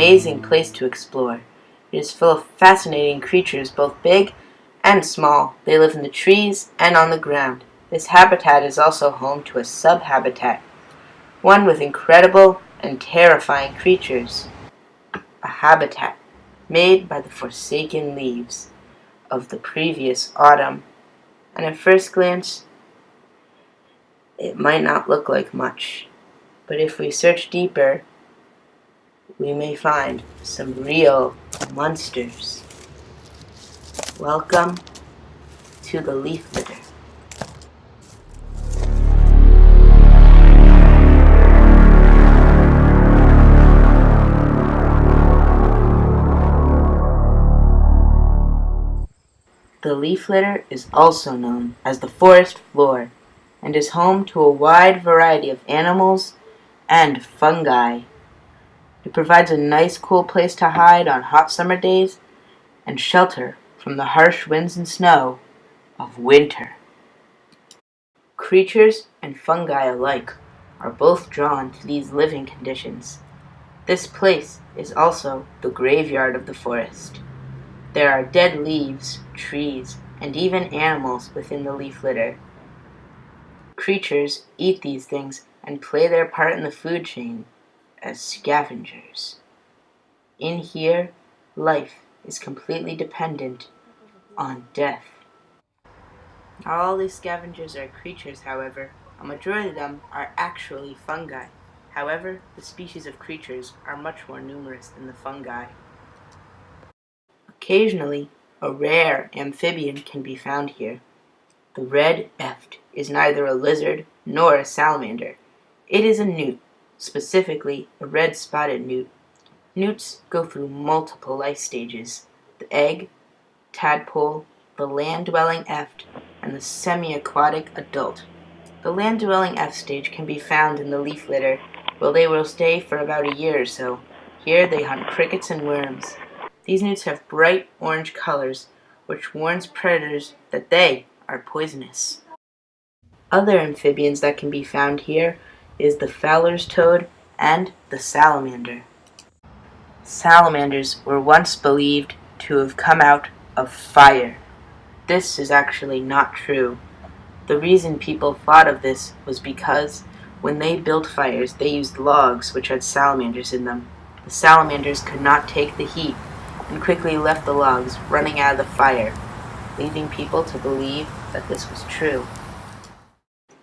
amazing place to explore. It is full of fascinating creatures, both big and small. They live in the trees and on the ground. This habitat is also home to a subhabitat, one with incredible and terrifying creatures. A habitat made by the forsaken leaves of the previous autumn. And at first glance, it might not look like much, but if we search deeper, we may find some real monsters. Welcome to the leaf litter. The leaf litter is also known as the forest floor and is home to a wide variety of animals and fungi. It provides a nice cool place to hide on hot summer days and shelter from the harsh winds and snow of winter. Creatures and fungi alike are both drawn to these living conditions. This place is also the graveyard of the forest. There are dead leaves, trees, and even animals within the leaf litter. Creatures eat these things and play their part in the food chain as scavengers. In here, life is completely dependent on death. Not all these scavengers are creatures, however. A majority of them are actually fungi. However, the species of creatures are much more numerous than the fungi. Occasionally, a rare amphibian can be found here. The red eft is neither a lizard nor a salamander. It is a newt, specifically a red-spotted newt. Newts go through multiple life stages: the egg, tadpole, the land-dwelling eft, and the semi-aquatic adult. The land-dwelling eft stage can be found in the leaf litter, where they will stay for about a year or so. Here they hunt crickets and worms. These newts have bright orange colors, which warns predators that they are poisonous. Other amphibians that can be found here is the fowler's toad and the salamander. Salamanders were once believed to have come out of fire. This is actually not true. The reason people thought of this was because when they built fires, they used logs which had salamanders in them. The salamanders could not take the heat and quickly left the logs running out of the fire, leading people to believe that this was true.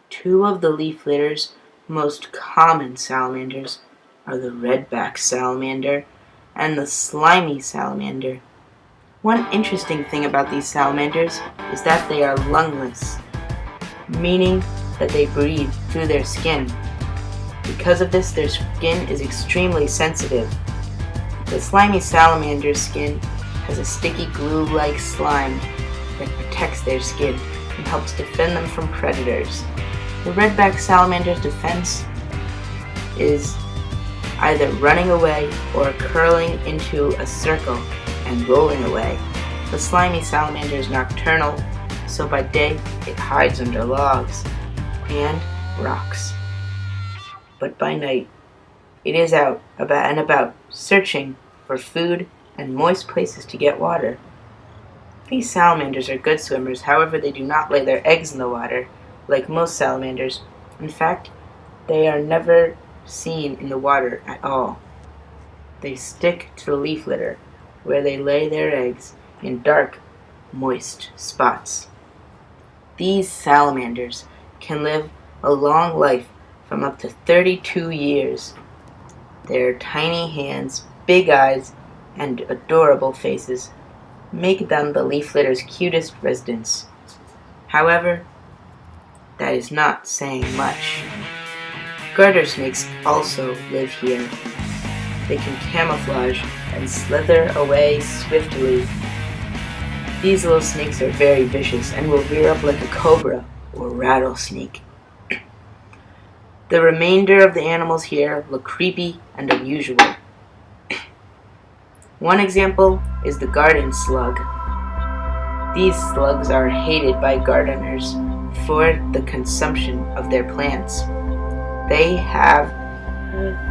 Two of the leaf litter's most common salamanders are the redback salamander and the slimy salamander. One interesting thing about these salamanders is that they are lungless, meaning that they breathe through their skin. Because of this, their skin is extremely sensitive. The slimy salamander's skin has a sticky glue-like slime that protects their skin and helps defend them from predators. The redback salamander's defense is either running away or curling into a circle and rolling away. The slimy salamander is nocturnal, so by day it hides under logs and rocks. But by night, it is out and about, searching for food and moist places to get water. These salamanders are good swimmers, however they do not lay their eggs in the water, like most salamanders. In fact, they are never seen in the water at all. They stick to the leaf litter, where they lay their eggs in dark, moist spots. These salamanders can live a long life from up to 32 years. Their tiny hands, big eyes, and adorable faces make them the leaf litter's cutest residents. However, that is not saying much. Garter snakes also live here. They can camouflage and slither away swiftly. These little snakes are very vicious and will rear up like a cobra or rattlesnake. The remainder of the animals here look creepy and unusual. One example is the garden slug. These slugs are hated by gardeners for the consumption of their plants. They have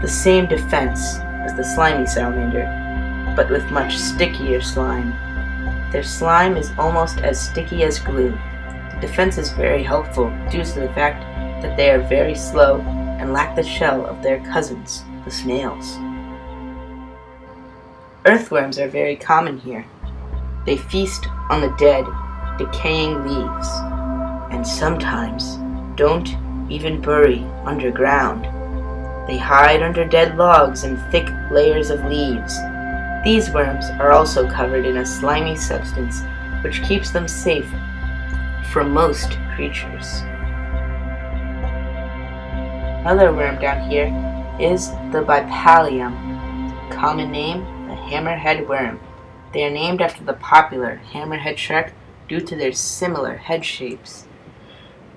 the same defense as the slimy salamander, but with much stickier slime. Their slime is almost as sticky as glue. The defense is very helpful due to the fact that they are very slow and lack the shell of their cousins, the snails. Earthworms are very common here. They feast on the dead, decaying leaves, and sometimes don't even bury underground. They hide under dead logs and thick layers of leaves. These worms are also covered in a slimy substance which keeps them safe from most creatures. Another worm down here is the bipalium, common name, the hammerhead worm. They are named after the popular hammerhead shark due to their similar head shapes.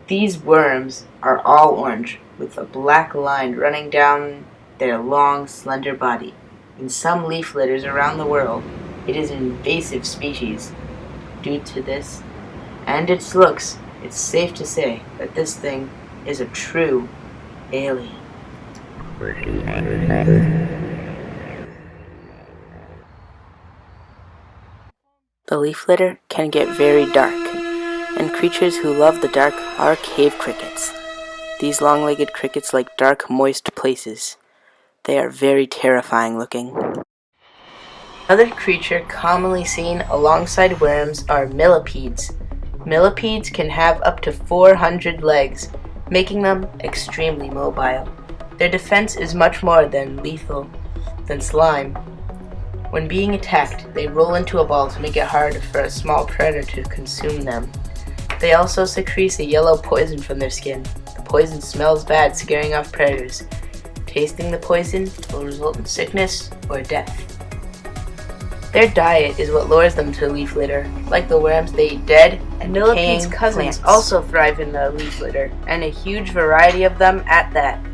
These worms are all orange, with a black line running down their long, slender body. In some leaf litters around the world, it is an invasive species. Due to this and its looks, it's safe to say that this thing is a true alien. The leaf litter can get very dark, and creatures who love the dark are cave crickets. These long-legged crickets like dark, moist places. They are very terrifying looking. Another creature commonly seen alongside worms are millipedes. Millipedes can have up to 400 legs, making them extremely mobile. Their defense is much more lethal than slime. When being attacked, they roll into a ball to make it hard for a small predator to consume them. They also secrete a yellow poison from their skin. The poison smells bad, scaring off predators. Tasting the poison will result in sickness or death. Their diet is what lures them to leaf litter. Like the worms, they eat dead and millipedes' cousins also thrive in the leaf litter, and a huge variety of them at that.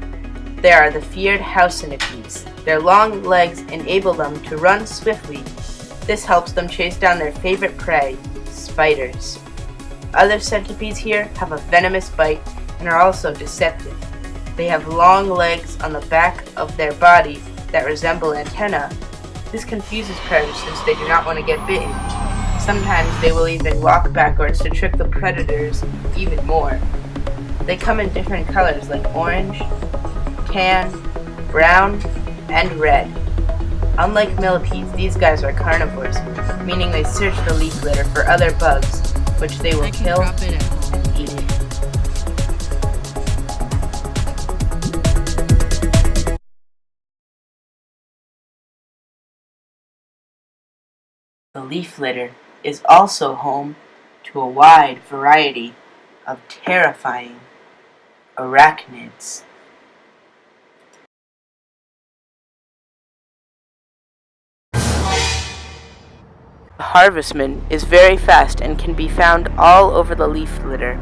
There are the feared house centipedes. Their long legs enable them to run swiftly. This helps them chase down their favorite prey, spiders. Other centipedes here have a venomous bite and are also deceptive. They have long legs on the back of their body that resemble antennae. This confuses predators since they do not want to get bitten. Sometimes they will even walk backwards to trick the predators even more. They come in different colors like orange, tan, brown, and red. Unlike millipedes, these guys are carnivores, meaning they search the leaf litter for other bugs, which they will kill and eat. The leaf litter is also home to a wide variety of terrifying arachnids. The harvestman is very fast and can be found all over the leaf litter.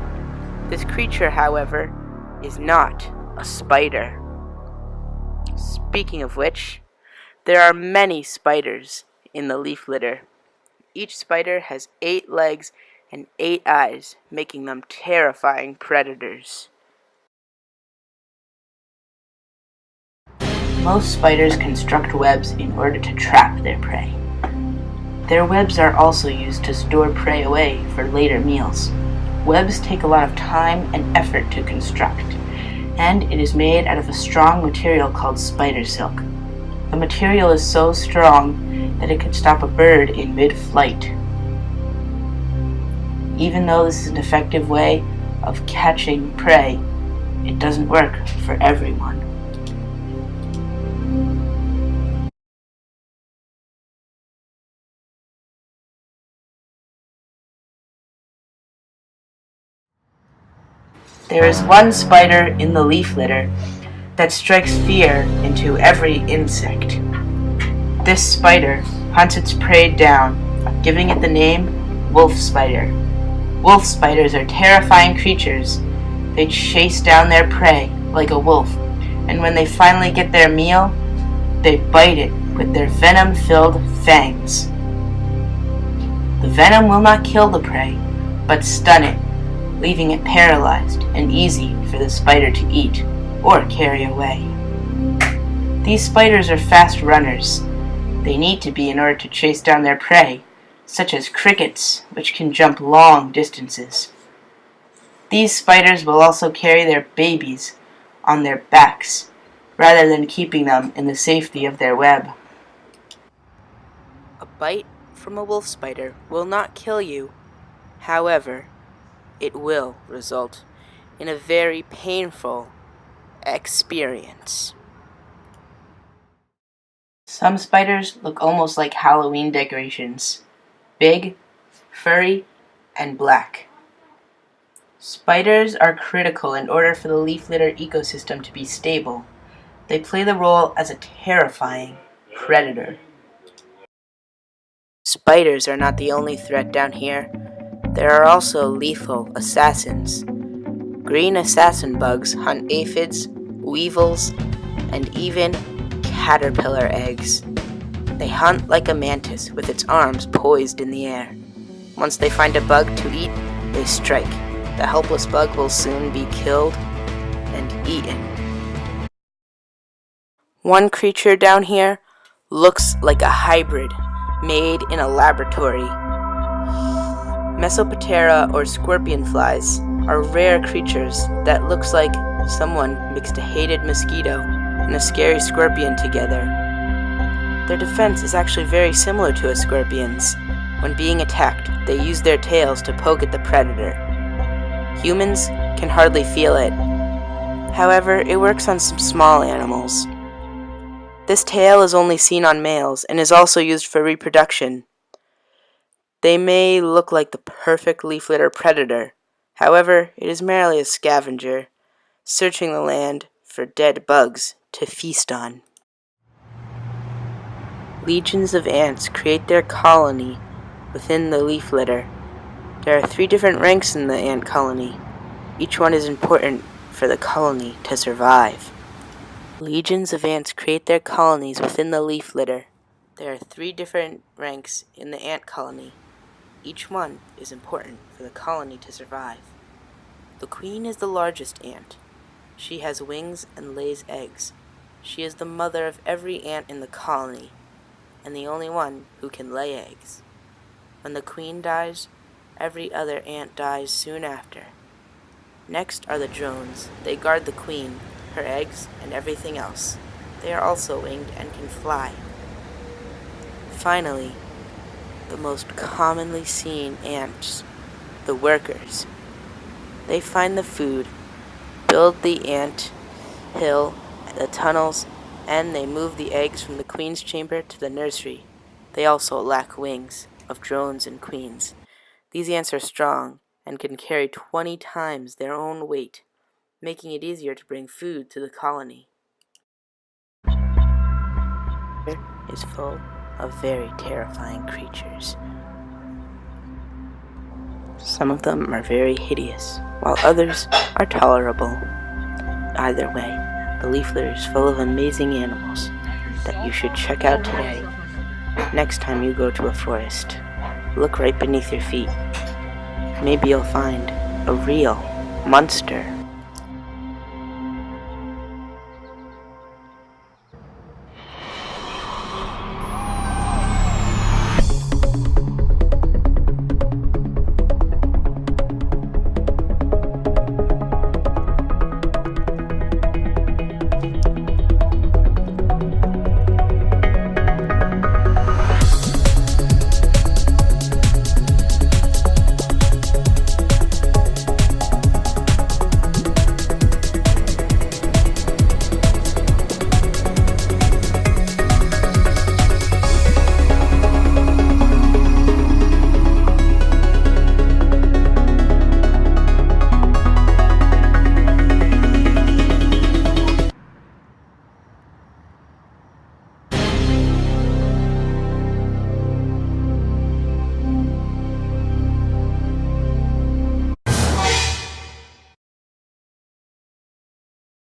This creature, however, is not a spider. Speaking of which, there are many spiders in the leaf litter. Each spider has 8 legs and 8 eyes, making them terrifying predators. Most spiders construct webs in order to trap their prey. Their webs are also used to store prey away for later meals. Webs take a lot of time and effort to construct, and it is made out of a strong material called spider silk. The material is so strong that it could stop a bird in mid-flight. Even though this is an effective way of catching prey, it doesn't work for everyone. There is one spider in the leaf litter that strikes fear into every insect. This spider hunts its prey down, giving it the name wolf spider. Wolf spiders are terrifying creatures. They chase down their prey like a wolf, and when they finally get their meal, they bite it with their venom-filled fangs. The venom will not kill the prey, but stun it, leaving it paralyzed and easy for the spider to eat or carry away. These spiders are fast runners. They need to be in order to chase down their prey, such as crickets, which can jump long distances. These spiders will also carry their babies on their backs, rather than keeping them in the safety of their web. A bite from a wolf spider will not kill you. However, it will result in a very painful experience. Some spiders look almost like Halloween decorations, big, furry, and black. Spiders are critical in order for the leaf litter ecosystem to be stable. They play the role as a terrifying predator. Spiders are not the only threat down here. There are also lethal assassins. Green assassin bugs hunt aphids, weevils, and even caterpillar eggs. They hunt like a mantis with its arms poised in the air. Once they find a bug to eat, they strike. The helpless bug will soon be killed and eaten. One creature down here looks like a hybrid made in a laboratory. Mesoptera or scorpion flies are rare creatures that looks like someone mixed a hated mosquito and a scary scorpion together. Their defense is actually very similar to a scorpion's. When being attacked, they use their tails to poke at the predator. Humans can hardly feel it. However, it works on some small animals. This tail is only seen on males and is also used for reproduction. They may look like the perfect leaf litter predator. However, it is merely a scavenger, searching the land for dead bugs to feast on. Legions of ants create their colony within the leaf litter. There are 3 different ranks in the ant colony. Each one is important for the colony to survive. Legions of ants create their colonies within the leaf litter. There are 3 different ranks in the ant colony. Each one is important for the colony to survive. The queen is the largest ant. She has wings and lays eggs. She is the mother of every ant in the colony, and the only one who can lay eggs. When the queen dies, every other ant dies soon after. Next are the drones. They guard the queen, her eggs, and everything else. They are also winged and can fly. Finally, the most commonly seen ants, the workers. They find the food, build the ant hill, the tunnels, and they move the eggs from the queen's chamber to the nursery. They also lack wings of drones and queens. These ants are strong and can carry 20 times their own weight, making it easier to bring food to the colony. It is full of very terrifying creatures. Some of them are very hideous, while others are tolerable. Either way, the leaf litter is full of amazing animals that you should check out today. Next time you go to a forest, look right beneath your feet. Maybe you'll find a real monster.